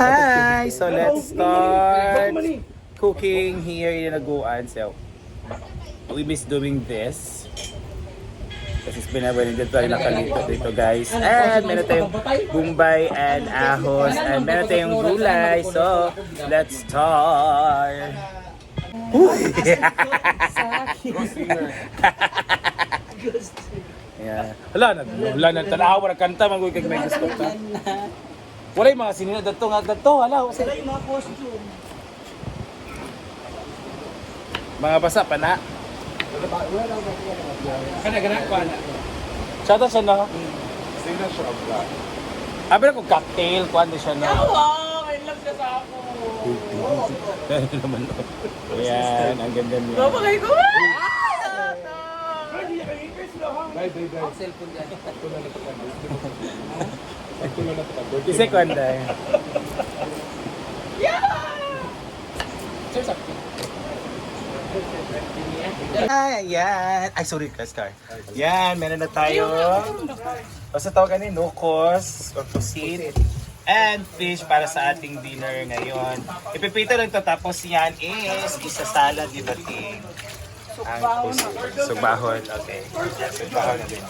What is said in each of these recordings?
Hi! So let's start cooking here in Laguan. So we miss doing this. Kasi binabalin dito tayo nakalito dito guys. And meron tayong gumbay and ahos. And meron tayong gulay. So let's start! Uy! Yeah. Wala na tanawa na kanta magul kag may gusto ka. Wala yung mga sinina dato nga dato, wala Yung mga costume. mga basa pa na. Kana ko ana. Shoutout siya na. Signature of black. Abi na kung cocktail, kuhan din siya na. Wow! I love na sa ako. Ano naman no? Ayan, ang ganda niya. Babagay ko! Bye. Cellphone dyan. Kasi kuhan dahil. Ayan. Ay, sorry, Scar. Yan, meron na tayo. Basta tawagan ni no cost or proceed. And fish para sa ating dinner ngayon. Ipipito lang to tapos yan is isa-salad di bating. Ang puso. Sugbahon. Okay. Sugbahon na din.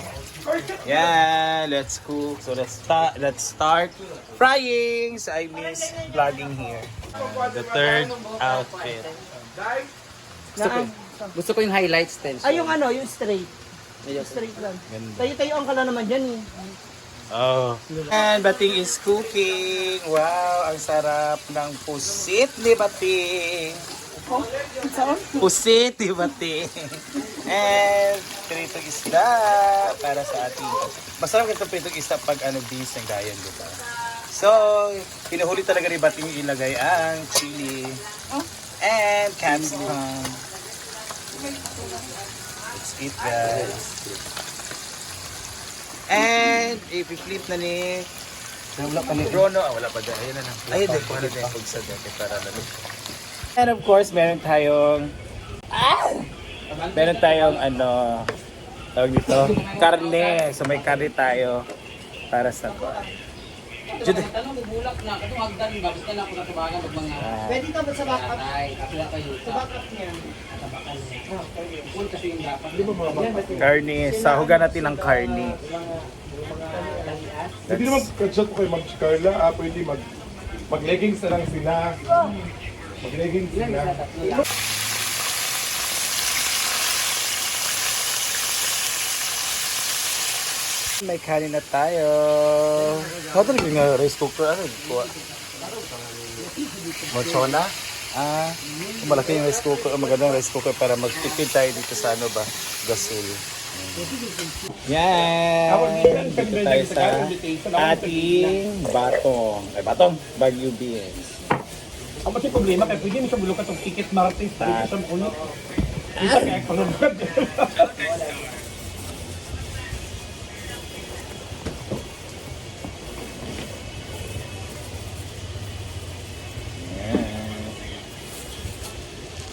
Yeah, let's cook. So let's start frying. So I miss vlogging here. The third outfit. Gusto ko yung highlights, Tens. Ay, yung ano, yung straight. Straight lang. Ganda. Tayo-tayo ang kala naman dyan eh. Oh. And Bating is cooking. Wow, ang sarap ng pusit ni Bating. Oh, saan? Pusit ni Bating. And pritong isda para sa ating. Masarap itong pritong isda pag beans ng gayan, di ba? So, pinuhuli talaga ni Bating ilagay ang chili and capsicum. Let's eat, guys. And i-flip na ni wala pa ni Bruno. Wala pa dyan. Ayun na lang. Ayun din. Kuha na din. Pagsa dyan. Para lamig. And of course, meron tayong tawag dito, karne. So may karne tayo para sa Jude. Tanong ko bulak na, katong hagdan ba, basta na ako natubagan pag mga Pwede ka ba sa backup? ay, kapila kayo Sa backup niya. tabakan niya. Full kasi yung dapat. Di ba Karne. Sahugan natin ng karne. Hindi naman kadshot ko kay Ma'am Carla. Pwede mag-leggings na lang sila. Mag-leggings sila. May kanin na tayo. Ano talaga yung rice cooker? Ano? Mochona? Malaki yung rice cooker. Magandang rice cooker para magtipid tayo dito sa gasul. Yan! Dito tayo sa ating batong. Ay, batong. Baguio beans. Ang kasi problema kaya pwede mo siya bulok itong ticket martes dito sa ulit. Isa kaya kalunod.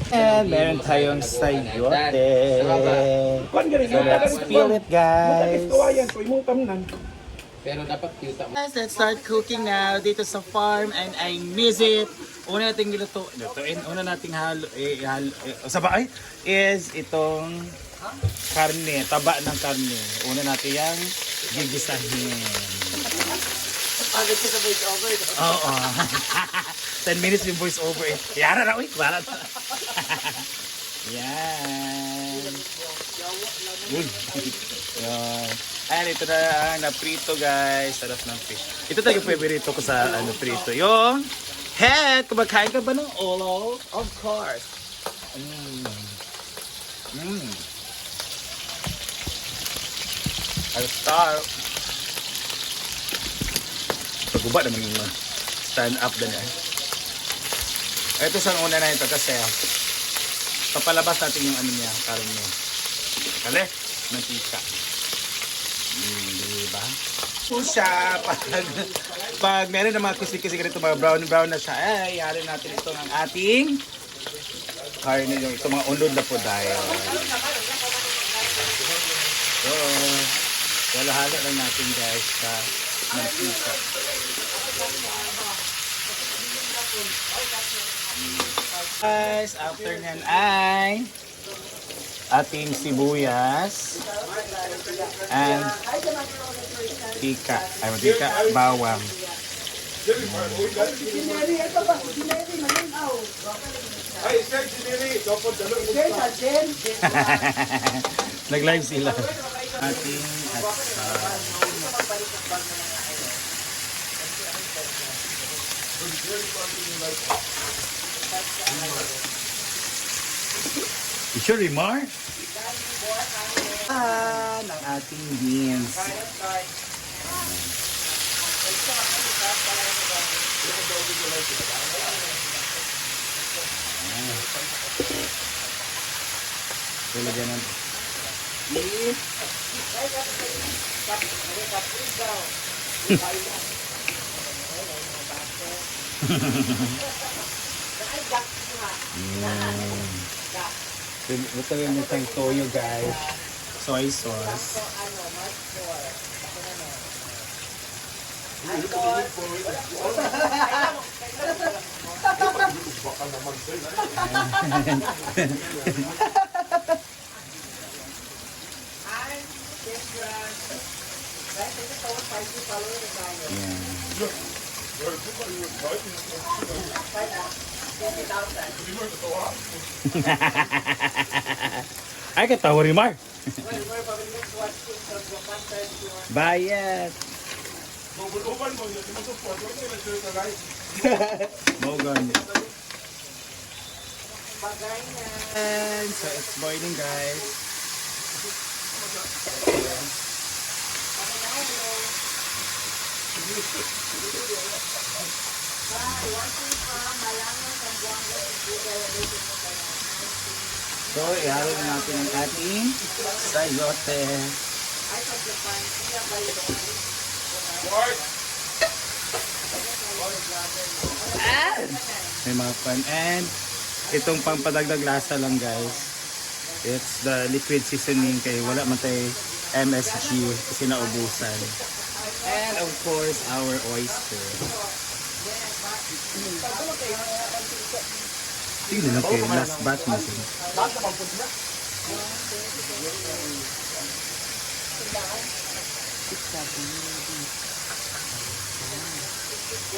And meron tayong sayote. Kuan gani So let's feel it, guys. Kawayan ko imong tamnan. Pero dapat cute mo. Guys, let's start cooking now dito sa farm and I miss it. Una nating lutuin, una nating is itong karne, taba ng karne. Una natin yung gigisahin. Agad ka sa voice over. Oo. 10 minutes yung voice over. Yara na, uy. Barat. Yan. Uy. Yan. Ayan, ito na ang naprito, guys. Sarap ng fish. Ito talaga favorito ko sa prito. Yung head. Kumakain ka ba ng olo? Of course. I'll start. Paguba naman yung stand up din eh. Ito sa una na ito kasi papalabas natin yung niya, karne. Kale, mantika. Diba? Pusha! Pag meron na mga kisik-kisik ganito, mga brown na siya, yari natin ito ng ating karne yung ito, mga unod na po dahil. So, halo-halo lang natin guys sa mantika. Guys, after nyan ay ating sibuyas and tika, bawang. Ay, sir, siniri. Kapag dalo. Nag-live sila. Ating atsal. Sure, Rimar? Ng ating beans. Tulagyan ng beef. Ito yung isang toyo, guys. Soy sauce. Ay, katawa rin, Mar. Bayat. Mogan. And so it's boiling, guys. So, ihalo na natin ang ating sayote. May mga pan. And itong pampadagdag lasa lang, guys. It's the liquid seasoning kay wala man tayo MSG kasi naubusan. And of course, our oyster. Tingnan na kayo, last batch na sila.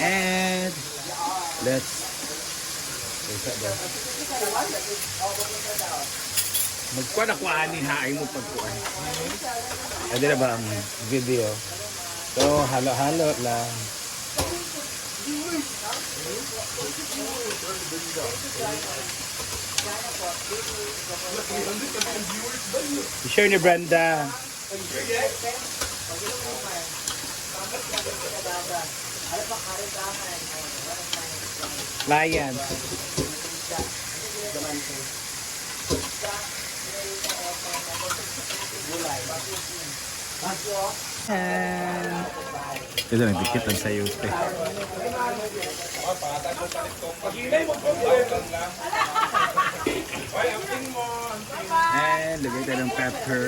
And let's magkuha na kuhaan ni haay mo pagkuhan. Pwede na ba ang video? So, halo-halo lang. I-share ni Brenda. Lion. Ito na, dikit ang sayote. And lagay tayo ng pepper.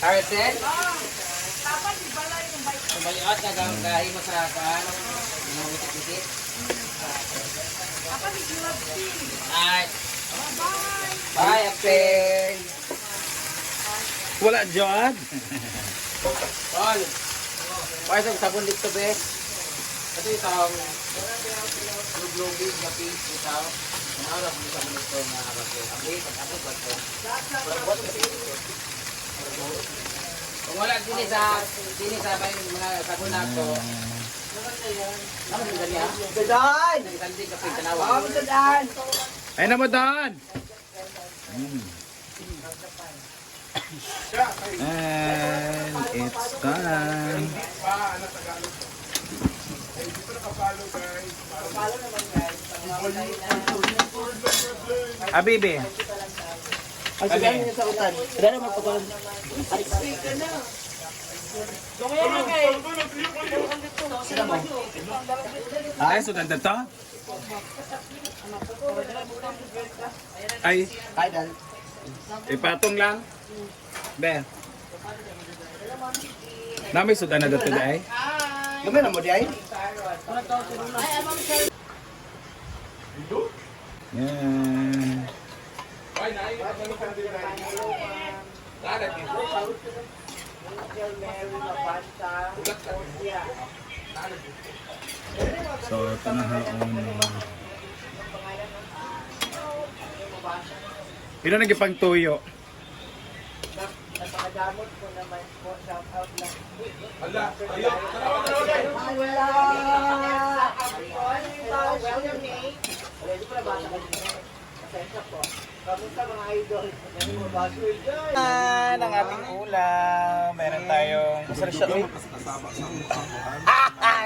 Arsen? Kumayot na ganggahin mo sa kaan. Mga witik-witik. Alright. Bye, Apel. Wala, John. Paul. Pwede sa sabon dito, bes. Ito yung tawag lug-lugig na pink ito. Manawag mo sa sabon dito na bato. Okay, pag-abot bato. Kung wala sini sa mga sabon na ito, ano yung ganyan? Dadan! Nagkanding kapag tanawa. Dadan! Ay na mo, Don. And it's done. Bibi. Ang sigahan niya sa utan. Dada magpatulan. Ay, so ganda to? Ay, Ay, Dan. ipatong lang. Be. Na may sudan na dito ay. Gamay na mo di ay? Yan. So, ito na haon. Pino nagipang tuyo? Ang ating ulam. Meron tayong... Masarap siya, uy.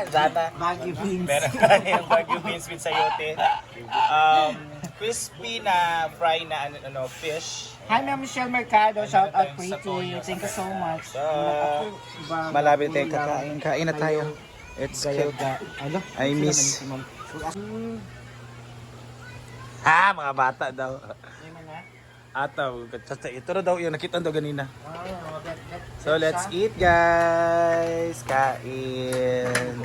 Zata. Baggy beans. Meron tayong Baguio beans with sayote. Crispy na fry na fish. Hi, Ma'am Michelle Mercado. Shout out, Sa pretty. toyo. Thank you so much. Malapit tayo kakain. Kain na tayo. It's cute. I miss. Mga bata daw. Ataw. Ito na daw yung nakita daw ganina. So let's eat guys. Kain.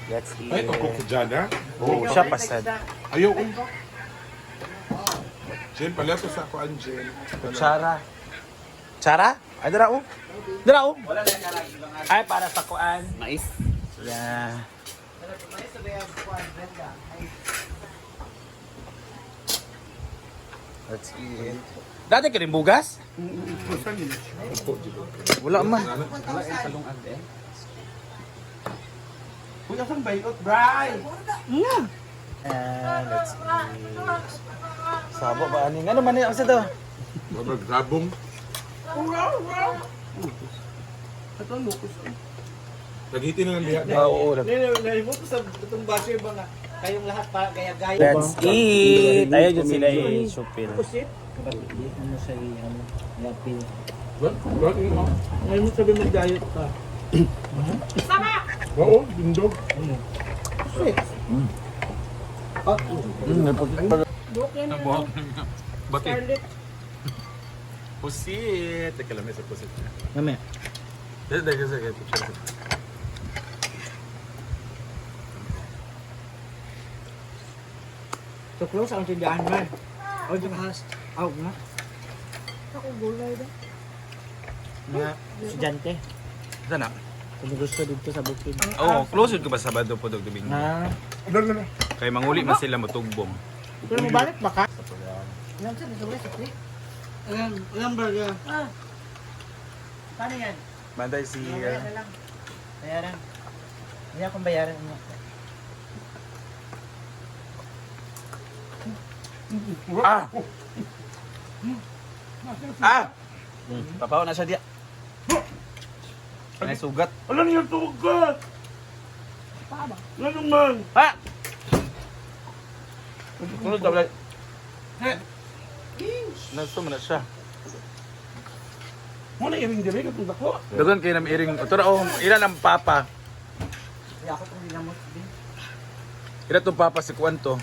Let's eat. Ay, ako ko dyan, ha? Oh, siya pasad. Ayaw. Jen, pala sa ako ang Jen. Kutsara. Tsara? Ay, dara o. Dara o. Ay, para sa kuan. Mais. Yeah. Let's eat. Dati ka rin bugas? Wala man. Uy, asang bayot, Bri? And let's eat. Sabo ba aning? Ano man yung sa to? Magrabong. Ito ang lukos. Naghiti na lang diha. Oo. Nalibot ko sa itong baso yung mga kayong lahat para gaya-gaya. Let's eat. Ayun dyan sila i-shupil. Kusit? Ano sa ano? Lapil. What? Ngayon mo sabi mag-diet ka. Oo, bindog. Bakit? Pusit. Teka lang, may sa pusit. Mami. Sige. So close ang tindahan man. O yung house. Out na. Ako gulay ba? Mga estudyante. Saan na? Kung gusto dito sa bukid. Oo, close ko ba Sabado po dog Domingo? Na. Ano. Kaya manguli man sila matugbong. Pero mo balik ba ka? Ilang sa dito sa trip? Ilang burger? Paano yan? Banday si... Bayaran na lang. Bayaran. Hindi akong bayaran mo. Papaw na siya diya. Panay sugat. Alam niyo tugat. Ano naman? Ha! Sunod daw lang. Nasto mo na siya. Muna iring diri ka tunda ko. Dagan kayo na iring. Ito na ilan ang papa. Hindi ako itong dinamot din. Ilan itong papa si Kwanto.